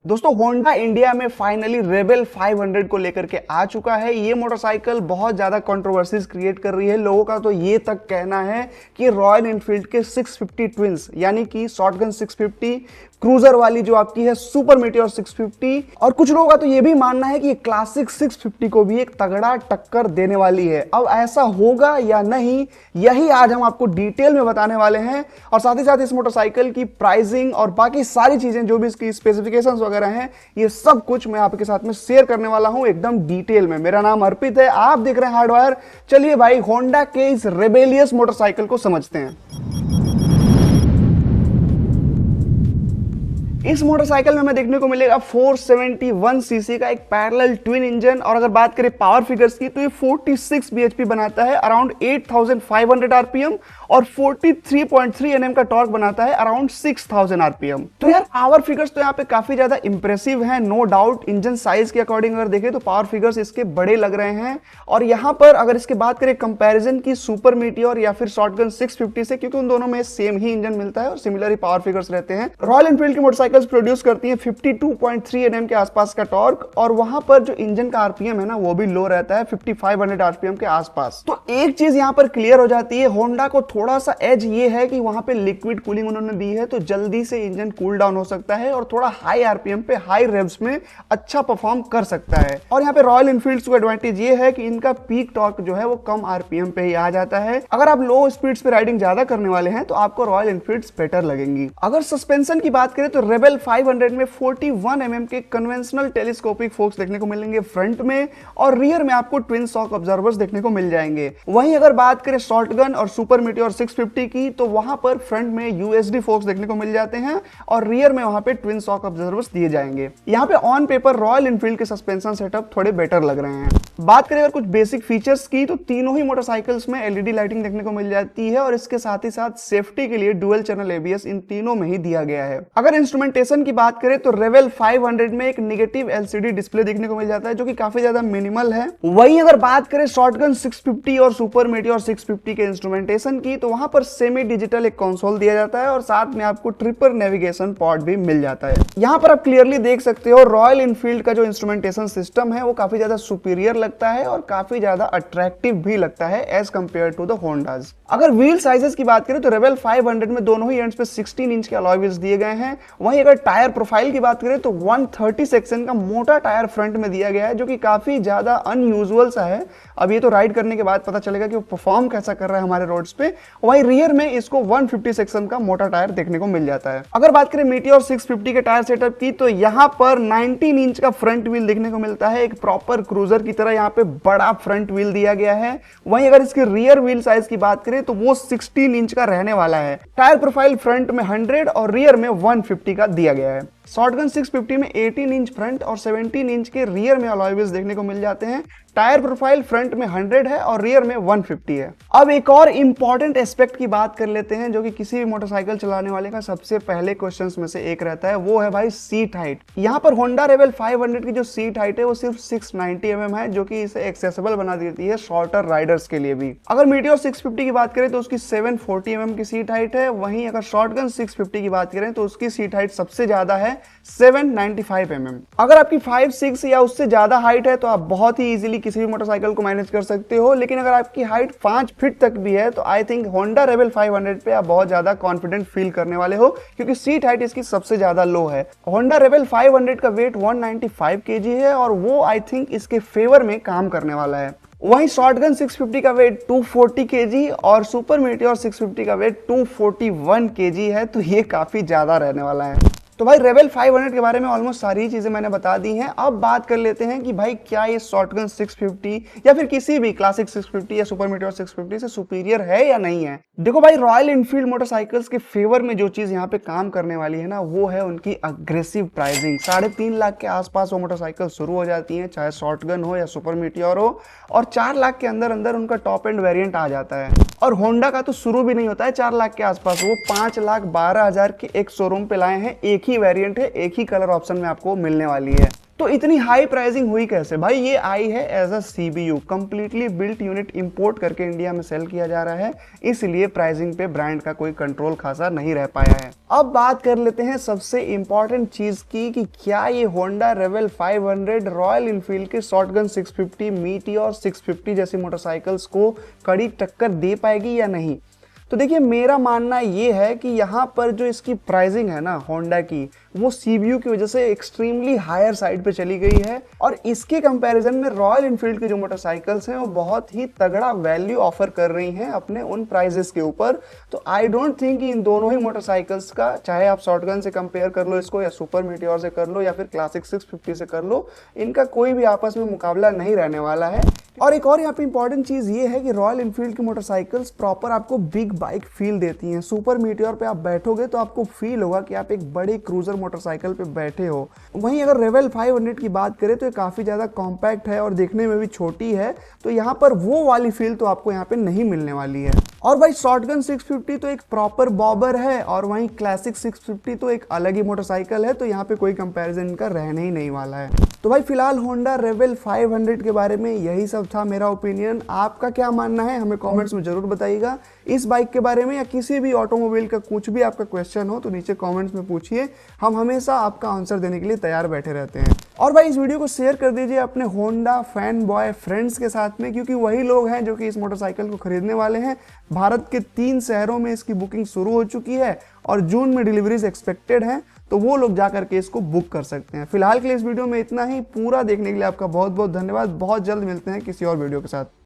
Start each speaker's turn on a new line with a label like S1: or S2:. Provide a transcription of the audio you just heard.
S1: दोस्तों Honda India में finally rebel 500 को लेकर के आ चुका है। ये मोटरसाइकिल बहुत ज्यादा कंट्रोवर्सीज क्रिएट कर रही है। लोगों का तो ये तक कहना है कि रॉयल एनफील्ड के 650 ट्विंस यानी कि शॉटगन 650, क्रूजर वाली जो आपकी है सुपर मीटियोर 650, और कुछ लोगों का तो ये भी मानना है कि ये क्लासिक 650 को भी एक तगड़ा टक्कर देने वाली है। अब ऐसा होगा या नहीं, यही आज हम आपको डिटेल में बताने वाले हैं, और साथ ही साथ इस मोटरसाइकिल की प्राइसिंग और बाकी सारी चीजें जो भी इसकी स्पेसिफिकेशंस वगैरह हैं, ये सब कुछ मैं आपके साथ में शेयर करने वाला हूं एकदम डिटेल में। मेरा नाम अर्पित है, आप देख रहे हैं हार्डवायर। चलिए भाई होंडा के इस रेबेलियस मोटरसाइकिल को समझते हैं। इस मोटरसाइकिल में हमें देखने को मिलेगा 471 सीसी का एक पैरेलल ट्विन इंजन, और अगर बात करें पावर फिगर्स की तो ये 46 bhp बनाता है, अराउंड 8500 आरपीएम, और 43.3 Nm का टॉर्क बनाता है, अराउंड 6000 आरपीएम। तो यार पावर फिगर्स तो यहाँ पे काफी ज्यादा इंप्रेसिव हैं, नो डाउट। इंजन साइज के अकॉर्डिंग अगर देखें तो पावर फिगर्स इसके बड़े लग रहे हैं। और यहाँ पर अगर इसके बात करें कंपैरिजन की सुपर मीटियोर या फिर शॉटगन 650 से, क्योंकि उन दोनों में सेम ही इंजन मिलता है और सिमिलर ही पावर फिगर्स रहते हैं। रॉयल एनफील्ड की मोटरसाइकिल प्रोड्यूस करती हैं 52.3 Nm के आसपास का टॉर्क, और वहां पर जो इंजन का आरपीएम है ना वो भी लो रहता है, 5500 आरपीएम के आसपास। तो एक चीज यहां पर क्लियर हो जाती है, होंडा को थोड़ा सा एज ये है कि वहां पे लिक्विड कूलिंग उन्होंने दी है, तो जल्दी से इंजन कूल डाउन हो सकता है और थोड़ा हाई आरपीएम पे हाई रेव्स में अच्छा परफॉर्म कर सकता है। और यहाँ पे रॉयल एनफील्ड को एडवांटेज ये है कि इनका पीक टॉर्क जो है वो कम आरपीएम पे ही आ जाता है। अगर आप लो स्पीड्स पे राइडिंग ज्यादा करने वाले हैं तो आपको रॉयल एनफील्ड बेटर लगेंगी। अगर सस्पेंशन की बात करें तो रेबेल 500 में 41 mm के कन्वेंशनल टेलीस्कोपिक फोक्स देखने को मिलेंगे फ्रंट में, और रियर में आपको ट्विन शॉक ऑब्जर्वर्स देखने को मिल जाएंगे। वहीं अगर बात करें शॉटगन और सुपर मीटियोर 650 की तो वहां पर फ्रंट में यूएसडी फोक्स देखने को मिल जाते हैं, और रियर में वहां पे ट्विन शॉक ऑब्जर्वर्स दिए जाएंगे। यहाँ पे ऑन पेपर रॉयल एनफील्ड के सस्पेंशन सेटअप थोड़े बेटर लग रहे हैं। बात करें अगर कुछ बेसिक फीचर्स की तो तीनों ही मोटरसाइकिल्स में एलईडी लाइटिंग देखने को मिल जाती है, और इसके साथ ही साथ सेफ्टी के लिए डुअल चैनल एबीएस इन तीनों में ही दिया गया है। अगर इंस्ट्रूमेंटेशन की बात करें तो रेबेल 500 में एक नेगेटिव एलसीडी डिस्प्ले देखने को मिल जाता है, जो कि काफी ज्यादा मिनिमल है। वहीं अगर बात करें शॉटगन 650 और सुपर मीटियोर 650 के इंस्ट्रूमेंटेशन की तो वहां पर सेमी डिजिटल एक कंसोल दिया जाता है, और साथ में आपको ट्रिपल नेविगेशन पॉड भी मिल जाता है। यहां पर आप क्लियरली देख सकते हो रॉयल एनफील्ड का जो इंस्ट्रूमेंटेशन सिस्टम है वो काफी ज्यादा सुपीरियर लगता है और काफी ज्यादा अट्रैक्टिव भी लगता है एज कंपेयर टू द होंडाज। अगर व्हील साइजेस की बात करें तो रेबेल 500 में दोनों ही एंड्स पे 16 इंच के अलॉय व्हील्स दिए गए हैं। वहीं अगर टायर प्रोफाइल की बात करें तो 130 सेक्शन का मोटा टायर फ्रंट में दिया गया है, जो कि काफी ज्यादा अनयूजुअल सा है। अब ये तो राइड करने के बाद पता चलेगा कि वो परफॉर्म कैसा कर रहा है हमारे रोड्स पे। वहीं रियर में इसको 150 सेक्शन का मोटा टायर देखने को मिल जाता है। अगर बात करें मीटियोर 650 के टायर सेटअप की तो यहाँ पर 19 इंच का फ्रंट व्हील देखने को मिलता है, एक प्रॉपर क्रूजर की तरह यहाँ पे बड़ा फ्रंट व्हील दिया गया है। वहीं अगर इसके रियर व्हील साइज की बात करें तो वो 16 इंच का रहने वाला है। टायर प्रोफाइल फ्रंट में 100 और रियर में 150 का दिया गया है। शॉटगन 650 में 18 इंच फ्रंट और 17 इंच के रियर में अलॉय व्हील्स देखने को मिल जाते हैं। टायर प्रोफाइल फ्रंट में 100 है और रियर में 150 है। अब एक और इंपॉर्टेंट एस्पेक्ट की बात कर लेते हैं, जो कि किसी भी मोटरसाइकिल चलाने वाले का सबसे पहले क्वेश्चंस में से एक रहता है, वो है भाई सीट हाइट। यहाँ पर होंडा रेबेल 500 की जो सीट हाइट है वो सिर्फ 690 mm है, जो कि इसे एक्सेसिबल बना देती है शॉर्टर राइडर्स के लिए भी। अगर मीटियोर 650 की बात करें तो उसकी 740 mm की सीट हाइट है। वहीं अगर शॉटगन 650 की बात करें तो उसकी सीट हाइट सबसे ज्यादा है 795 mm। अगर आपकी 5'6" या उससे ज्यादा हाइट है तो आप बहुत ही इजीली किसी भी मोटरसाइकिल को मैनेज कर सकते हो, लेकिन अगर आपकी हाइट 5 फीट तक भी है तो आई थिंक होंडा रेबेल 500 पे आप बहुत ज्यादा कॉन्फिडेंट फील करने वाले हो, क्योंकि सीट हाइट इसकी सबसे ज्यादा लो है। होंडा रेबेल 500 का वेट 195 kg है, और वो आई थिंक इसके फेवर में काम करने वाला है। वहीं शॉटगन 650 का वेट 240 kg और सुपर मीटियोर 650 का वेट 241 kg है, तो ये काफी ज्यादा रहने वाला है। तो भाई रेबेल 500 के बारे में ऑलमोस्ट सारी चीजें मैंने बता दी हैं। अब बात कर लेते हैं कि भाई क्या ये शॉटगन 650 या फिर किसी भी क्लासिक 650 या सुपर मीटियोर 650 से सुपीरियर है या नहीं है। देखो भाई रॉयल एनफील्ड मोटरसाइकिल्स के फेवर में जो चीज यहाँ पे काम करने वाली है ना, वो है उनकी अग्रेसिव प्राइसिंग। 3.5 लाख के आसपास वो मोटरसाइकिल शुरू हो जाती है, चाहे शॉटगन हो या सुपर मीटियोर हो, और 4 लाख के अंदर अंदर उनका टॉप एंड वेरिएंट आ जाता है। और होंडा का तो शुरू भी नहीं होता है 4 लाख के आसपास, वो 5,12,000 के एक शोरूम पे लाए हैं। एक ही वेरिएंट है, एक ही कलर ऑप्शन में आपको मिलने वाली है। तो तो इतनी हाई प्राइसिंग हुई कैसे भाई? ये आई है as a CBU, completely built unit import करके इंडिया में सेल किया जा रहा है, इसलिए प्राइसिंग पे ब्रांड का कोई कंट्रोल खासा नहीं रह पाया है। अब बात कर लेते हैं सबसे इंपॉर्टेंट चीज की कि क्या ये होंडा रेवल 500 रॉयल इनफील्ड के शॉटगन 650, मीटियोर 650 जैसी मोटरसाइकिल्स को कड़ी टक्कर दे पाएगी या नहीं। तो देखिए, मेरा मानना ये है कि यहाँ पर जो इसकी प्राइसिंग है ना होंडा की, वो सीबीयू की वजह से एक्सट्रीमली हायर साइड पे चली गई है, और इसके कंपैरिजन में रॉयल इनफील्ड की जो मोटरसाइकिल्स हैं वो बहुत ही तगड़ा वैल्यू ऑफर कर रही हैं अपने उन प्राइजेस के ऊपर। तो आई डोंट थिंक कि इन दोनों ही मोटरसाइकिल्स का, चाहे आप शॉटगन से कंपेयर कर लो इसको, या सुपर मीटियोर से कर लो, या फिर क्लासिक 650 से कर लो, इनका कोई भी आपस में मुकाबला नहीं रहने वाला है। और एक और यहाँ पे इंपॉर्टेंट चीज ये है कि रॉयल इनफील्ड की मोटरसाइकिल्स प्रॉपर आपको बिग बाइक फील देती हैं। सुपर मीटियोर पे आप बैठोगे तो आपको फील होगा कि आप एक बड़ी क्रूजर मोटरसाइकिल पे बैठे हो। वहीं अगर रेवल 500 की बात करें तो ये काफी ज्यादा कॉम्पैक्ट है और देखने में भी छोटी है, तो यहाँ पर वो वाली फील तो आपको यहाँ पे नहीं मिलने वाली है। और भाई शॉटगन 650 तो एक प्रॉपर बॉबर है, और वहीं क्लासिक 650 तो एक अलग ही मोटरसाइकिल है, तो यहाँ पे कोई कंपैरिजन इनका रहने ही नहीं वाला है। तो भाई फिलहाल होंडा रेवल 500 के बारे में यही सब था मेरा ओपिनियन। आपका क्या मानना है हमें कमेंट्स में जरूर बताइएगा। इस बाइक के बारे में या किसी भी ऑटोमोबाइल का कुछ भी आपका क्वेश्चन हो तो नीचे कमेंट्स में पूछिए, हम हमेशा आपका आंसर देने के लिए तैयार बैठे रहते हैं। और भाई इस वीडियो को शेयर कर दीजिए अपने होंडा फैन बॉय फ्रेंड्स के साथ में, क्योंकि वही लोग हैं जो कि इस मोटरसाइकिल को खरीदने वाले हैं। भारत के 3 शहरों में इसकी बुकिंग शुरू हो चुकी है और जून में डिलीवरीज एक्सपेक्टेड हैं, तो वो लोग जा करके इसको बुक कर सकते हैं। फिलहाल के लिए इस वीडियो में इतना ही। पूरा देखने के लिए आपका बहुत बहुत धन्यवाद। बहुत जल्द मिलते हैं किसी और वीडियो के साथ।